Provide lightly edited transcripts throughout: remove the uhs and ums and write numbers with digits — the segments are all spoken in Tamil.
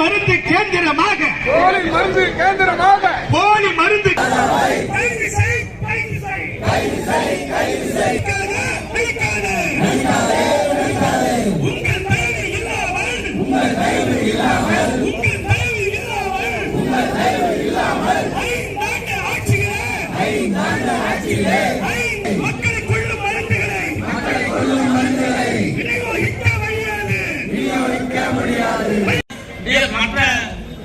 மருந்து கேந்திரமாக போலி மருந்து மக்களுக்குள்ளும் மருந்துகளை விநியோகிக்க முடியாது. மற்ற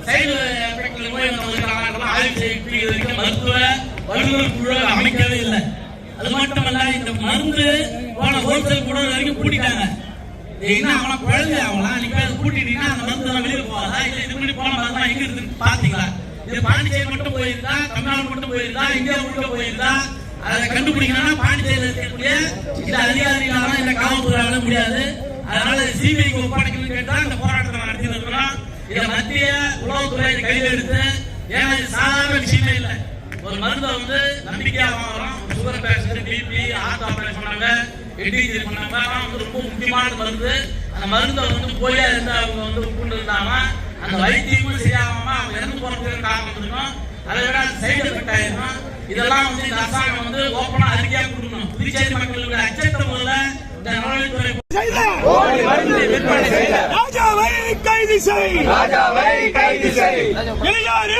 சைடு ஆய்வு செய்ய மருத்துவ வல்லுநர் குழு அமைக்கவே இல்லை. அது மட்டுமல்ல, இந்த மருந்து போன ஹோல்சேல் கூட வரைக்கும் கூட்டிட்டாங்க. என்ன அவனை குழந்தை ஆகலாம், நீங்க கூட்டிட்டீங்கன்னா அந்த மருந்து வெளியில் போகாதா? இல்ல இது முன்னாடி போன மருந்து எங்க இருக்குன்னு பாத்தீங்களா? இது பாண்டிச்சேரி மட்டும் போயிருந்தா, தமிழ்நாடு மட்டும் போயிருந்தா, இந்தியா முழுக்க போயிருந்தா, அதை கண்டுபிடிக்கணும்னா பாண்டிச்சேரியில் இருக்கக்கூடிய இந்த அதிகாரிகளால இந்த காவல்துறையால முடியாது. அதனால சிபிஐக்கு ஒப்படைக்கணும்னு கேட்டா இந்த போராட்டத்தை நடத்தி இருக்கிறோம். இதை மத்திய உளவுத்துறை கையில் எடுத்து, ஏன்னா இது சாதாரண விஷயமே இல்லை. ஒரு மருந்தை வந்து நம்பிக்கையா வாங்குறோம். Sugar patient, BP, heart operation பண்ணாங்க, எடிஜி பண்ணாங்க, ரொம்ப முக்கியமான மருந்து. அந்த மருந்தை வந்து போலியா இருந்து அவங்க வந்து உட்கொண்டு இருந்தாங்க. அந்த வைத்தியமும் சரியாகாம அவங்க இறந்து போறதுக்கு காரணம் இருக்கும். அதை விட சைடு எஃபெக்ட் ஆயிருக்கும். இதெல்லாம் வந்து இந்த அரசாங்கம் வந்து ஓப்பனா அறிக்கையா கொடுக்கணும். புதுச்சேரி மக்களுடைய அச்சத்தை முதல்ல இந்த நலவழித்துறை ராஜாவை கைது செய். வெளியாறு